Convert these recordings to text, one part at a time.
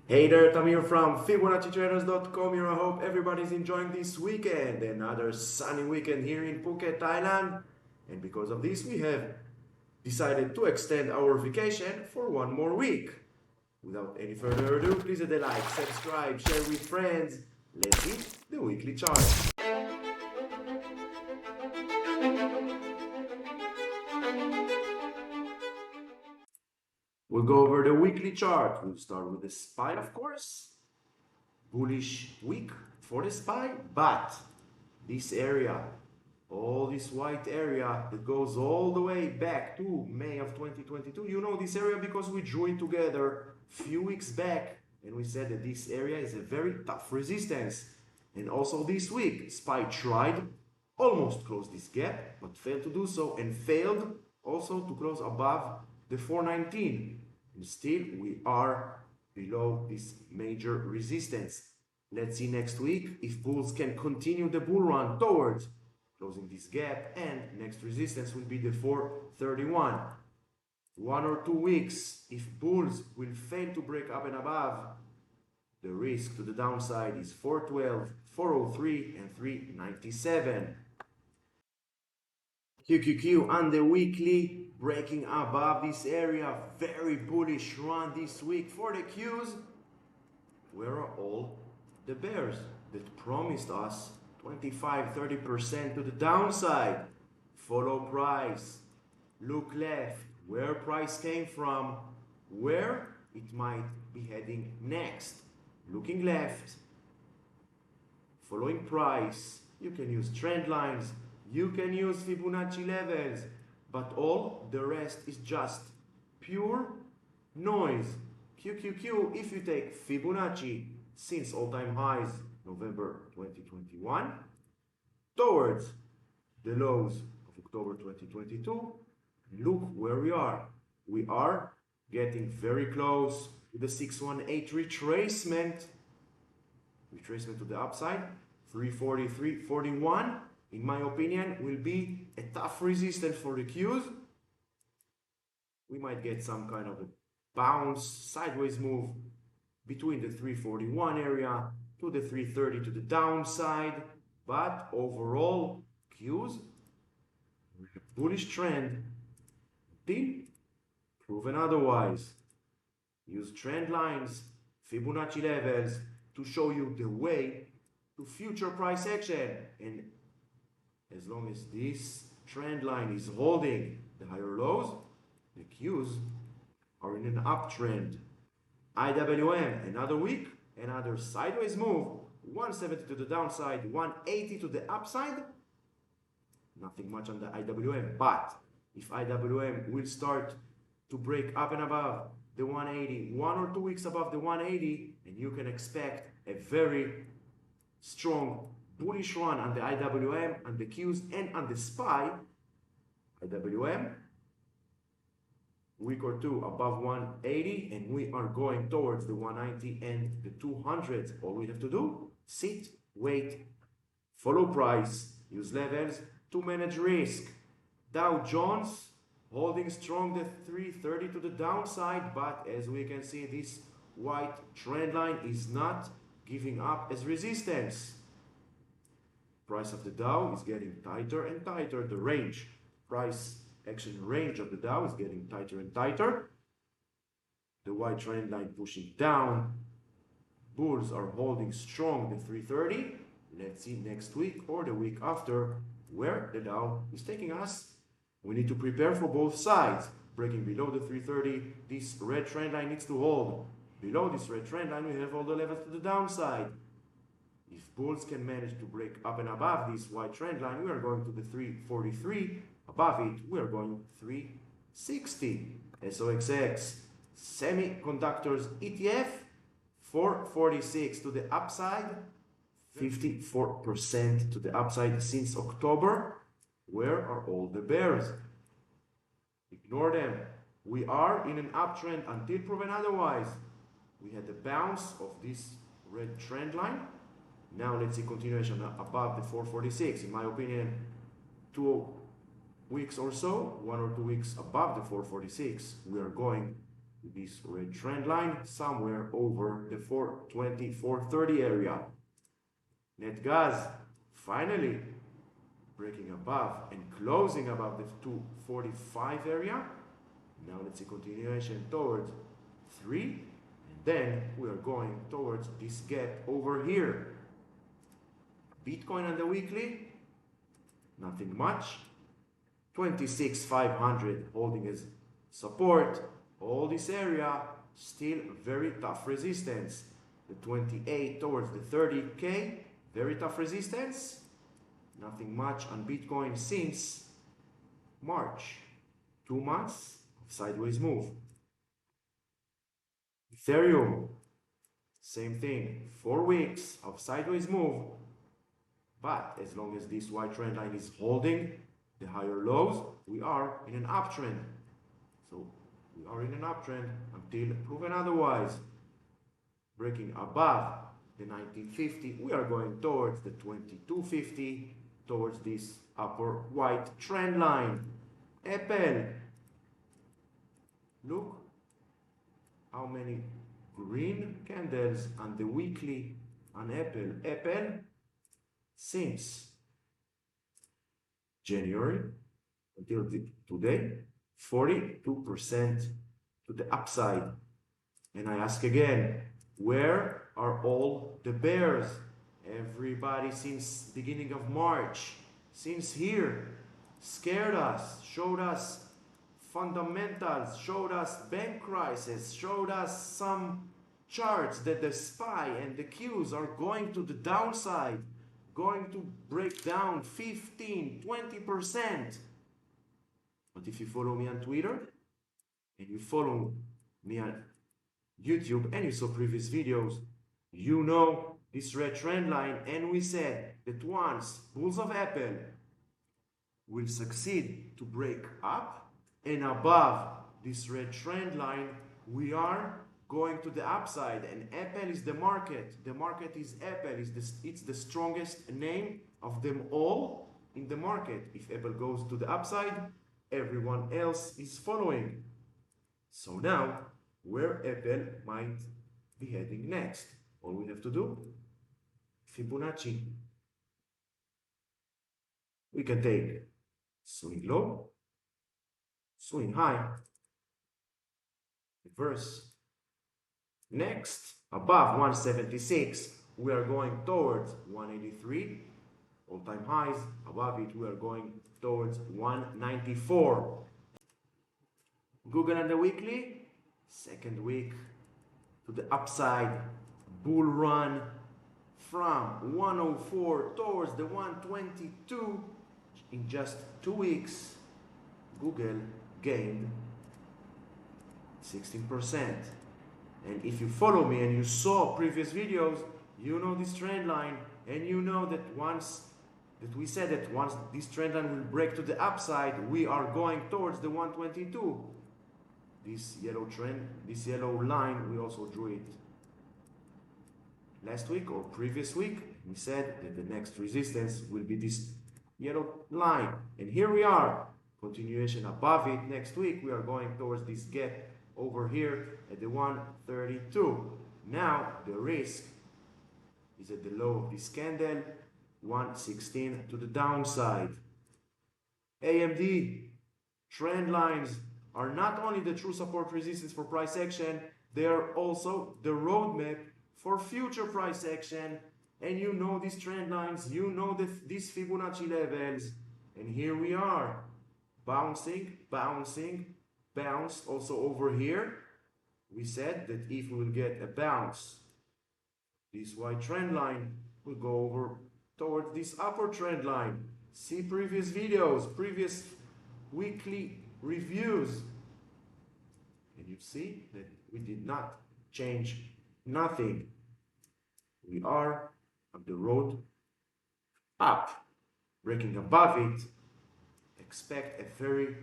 Hey there, Tamir from FIBONACCI'S.com here. I hope everybody's enjoying this weekend. Another sunny weekend here in Phuket, Thailand. And because of this, we have decided to extend our vacation for one more week. Without any further ado, please hit the like, subscribe, share with friends. Let's hit the weekly chart. We'll go over the weekly chart. We'll start with the SPY, of course. Bullish week for the SPY, but this area, all this white area that goes all the way back to May of 2022, you know this area because we drew it together a few weeks back and we said that this area is a very tough resistance. And also this week, SPY tried, almost closed this gap, but failed to do so and failed also to close above the 419. And still we are below this major resistance. Let's see next week if bulls can continue the bull run towards closing this gap, and next resistance will be the 431. 1 or 2 weeks, if bulls will fail to break up and above, the risk to the downside is 412, 403 and 397. QQQ on the weekly, breaking above this area, very bullish run this week for the Qs. Where are all the bears that promised us 25-30% to the downside? Follow price, look left, where price came from, where it might be heading next. Looking left, following price, you can use trend lines, you can use Fibonacci levels, but all the rest is just pure noise. QQQ, if you take Fibonacci since all-time highs November 2021 towards the lows of October 2022, look where we are. We are getting very close to the 618 retracement to the upside. 343.41 in my opinion will be a tough resistance for the Qs. We might get some kind of a bounce sideways move between the 341 area to the 330 to the downside, but overall Qs bullish trend till proven otherwise. Use trend lines, Fibonacci levels to show you the way to future price action, and as long as this trend line is holding the higher lows, the Qs are in an uptrend. IWM, another week, another sideways move, 170 to the downside, 180 to the upside. Nothing much on the IWM, but if IWM will start to break up and above the 180, 1 or 2 weeks above the 180, and you can expect a very strong bullish run on the IWM, on the Qs, and on the SPY. IWM, week or two above 180, and we are going towards the 190 and the 200s. All we have to do, sit, wait, follow price, use levels to manage risk. Dow Jones holding strong the 330 to the downside, but as we can see, this white trend line is not giving up as resistance. Price of the Dow is getting tighter and tighter. The range, price action range of the Dow is getting tighter and tighter. The white trend line pushing down. Bulls are holding strong the 330. Let's see next week or the week after where the Dow is taking us. We need to prepare for both sides. Breaking below the 330, this red trend line needs to hold. Below this red trend line, we have all the levels to the downside. If bulls can manage to break up and above this white trend line, we are going to the 343. Above it, we are going 360. SOXX, semiconductors ETF, 446 to the upside, 54% to the upside since October. Where are all the bears? Ignore them. We are in an uptrend until proven otherwise. We had the bounce of this red trend line. Now let's see continuation above the 446. In my opinion, 2 weeks or so, 1 or 2 weeks above the 446, we are going this red trend line somewhere over the 420, 430 area. Net gas finally breaking above and closing above the 245 area. Now let's see continuation towards 3, and then we are going towards this gap over here. Bitcoin on the weekly, nothing much. 26,500 holding as support. All this area still very tough resistance. The 28 towards the 30k, very tough resistance. Nothing much on Bitcoin since March. 2 months of sideways move. Ethereum, same thing. 4 weeks of sideways move. But as long as this white trend line is holding the higher lows, we are in an uptrend. So we are in an uptrend until proven otherwise. Breaking above the 1950, we are going towards the 2250, towards this upper white trend line. Apple, look how many green candles on the weekly on Apple. Apple, since January until today, 42% to the upside. And I ask again, where are all the bears? Everybody since beginning of March, since here, scared us, showed us fundamentals, showed us bank crisis, showed us some charts that the SPY and the Qs are going to the downside, going to break down 15, 20%. But if you follow me on Twitter and you follow me on YouTube and you saw previous videos, you know this red trend line, and we said that once bulls of Apple will succeed to break up and above this red trend line, we are going to the upside. And Apple is the market. The market is Apple. It's the strongest name of them all in the market. If Apple goes to the upside, everyone else is following. So now, where Apple might be heading next? All we have to do, Fibonacci. We can take swing low, swing high, reverse. Next, above 176, we are going towards 183, all-time highs. Above it, we are going towards 194. Google on the weekly, second week to the upside, bull run from 104 towards the 122. In just 2 weeks, Google gained 16%. And if you follow me and you saw previous videos, you know this trend line, and you know that we said that once this trend line will break to the upside, we are going towards the 122. This yellow trend, this yellow line, we also drew it last week or previous week. We said that the next resistance will be this yellow line, and here we are, continuation above it. Next week we are going towards this gap over here at the 132. Now the risk is at the low of this candle, 116 to the downside. AMD trend lines are not only the true support resistance for price action, they are also the roadmap for future price action. And you know these trend lines, you know these Fibonacci levels, and here we are, bouncing, bounced also over here. We said that if we will get a bounce, this white trend line will go over towards this upper trend line. See previous videos, previous weekly reviews, and you see that we did not change nothing. We are on the road up, breaking above it. Expect a very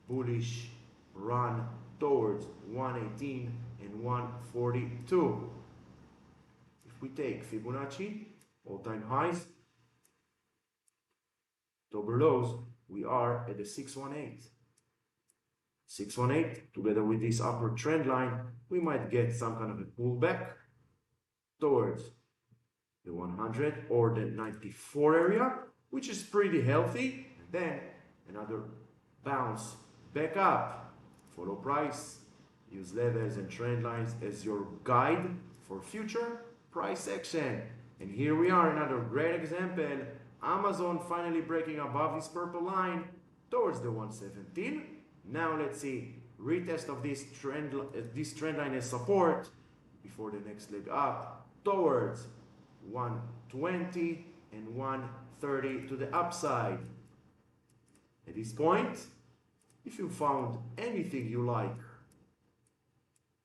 bullish run towards 118 and 142. If we take Fibonacci, all-time highs, October lows, we are at the 618. 618 together with this upper trend line, we might get some kind of a pullback towards the 100 or the 94 area, which is pretty healthy. And then another bounce back up. Follow price, use levels and trend lines as your guide for future price action. And here we are, another great example. Amazon finally breaking above this purple line towards the 117. Now let's see retest of this trend line as support before the next leg up towards 120 and 130 to the upside. At this point, if you found anything you like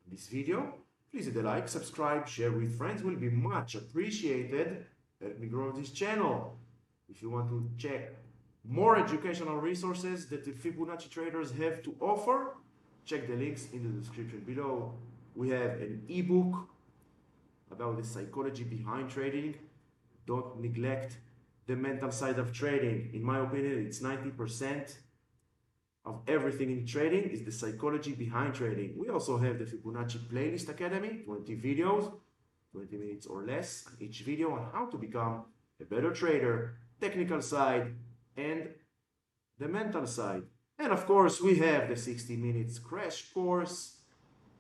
in this video, please hit the like, subscribe, share with friends, will be much appreciated. Help me grow this channel. If you want to check more educational resources that the Fibonacci traders have to offer, check the links in the description below. We have an ebook about the psychology behind trading. Don't neglect the mental side of trading. In my opinion, it's 90% of everything in trading is the psychology behind trading. We also have the Fibonacci Playlist Academy, 20 videos, 20 minutes or less on each video on how to become a better trader, technical side, and the mental side. And of course, we have the 60 minutes crash course.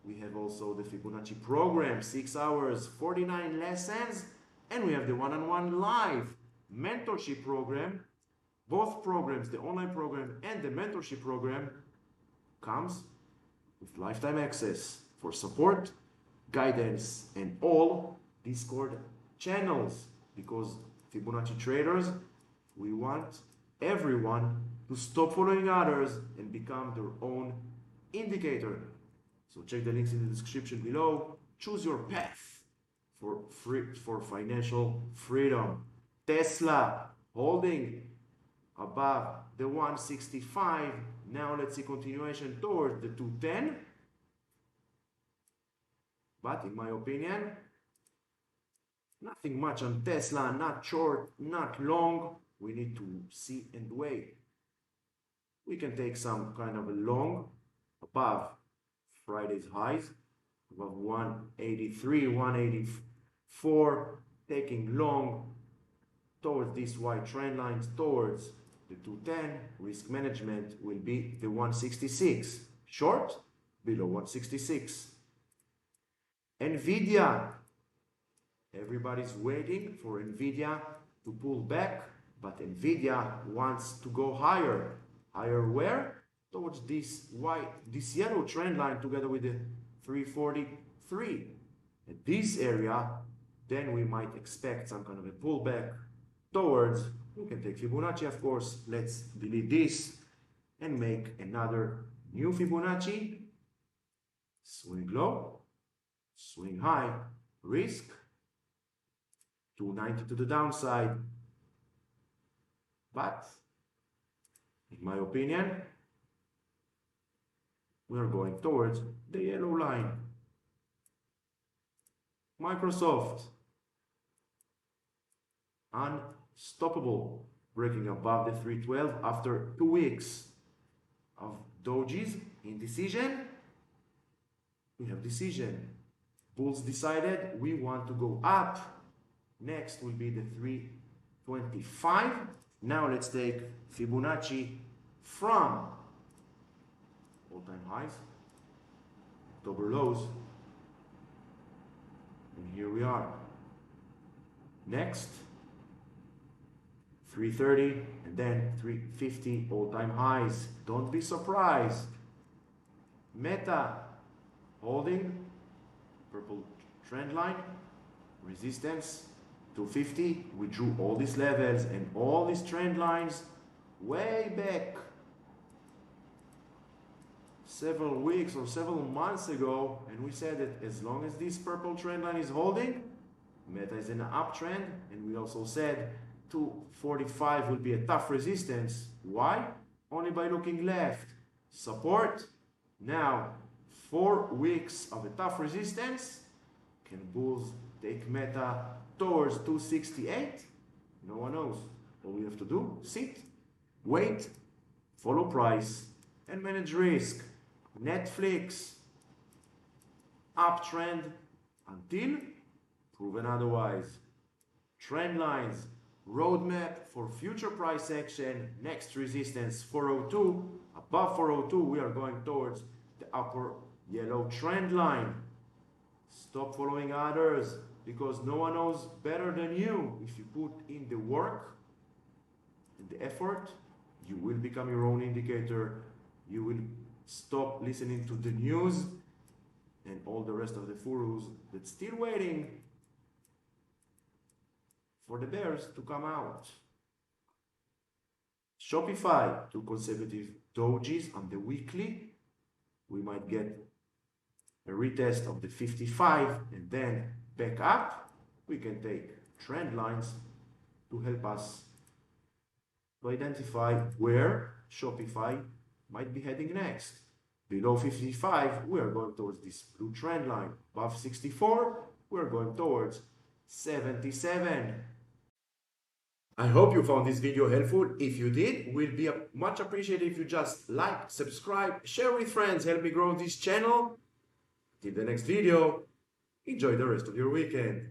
We have also the Fibonacci program, 6 hours, 49 lessons. And we have the one-on-one live mentorship program. Both programs, the online program and the mentorship program, comes with lifetime access for support, guidance, and all Discord channels. Because Fibonacci traders, we want everyone to stop following others and become their own indicator. So check the links in the description below. Choose your path for financial freedom. Tesla holding above the 165. Now let's see continuation towards the 210. But in my opinion, nothing much on Tesla, not short, not long. We need to see and wait. We can take some kind of a long above Friday's highs, above 183, 184, taking long towards these white trend lines, towards the 210. Risk management will be the 166. Short, below 166. Nvidia. Everybody's waiting for Nvidia to pull back, but Nvidia wants to go higher. Higher where? Towards this yellow trend line together with the 343. At this area, then we might expect some kind of a pullback towards, we can take Fibonacci, of course. Let's delete this and make another new Fibonacci. Swing low, swing high, risk 290 to the downside. But in my opinion, we are going towards the yellow line. Microsoft, unstoppable, breaking above the 312 after 2 weeks of dojis. Indecision, we have decision. Bulls decided we want to go up. Next will be the 325. Now let's take Fibonacci from all-time highs, October lows, and here we are. Next, 330 and then 350 all-time highs. Don't be surprised. Meta holding purple trend line, resistance 250. We drew all these levels and all these trend lines way back several weeks or several months ago, and we said that as long as this purple trend line is holding, Meta is in an uptrend. And we also said 245 will be a tough resistance. Why? Only by looking left. Support. Now 4 weeks of a tough resistance. Can bulls take Meta towards 268? No one knows. All we have to do, sit, wait, follow price, and manage risk. Netflix, uptrend until proven otherwise. Trend lines, roadmap for future price action, next resistance 402, above 402 we are going towards the upper yellow trend line. Stop following others because no one knows better than you. If you put in the work and the effort, you will become your own indicator. You will stop listening to the news and all the rest of the furus that's still waiting for the bears to come out. Shopify, two consecutive dojis on the weekly. We might get a retest of the 55 and then back up. We can take trend lines to help us to identify where Shopify might be heading next. Below 55, we are going towards this blue trend line. Above 64, we're going towards 77. I hope you found this video helpful. If you did, we'll be much appreciated if you just like, subscribe, share with friends, help me grow this channel. Till the next video, enjoy the rest of your weekend.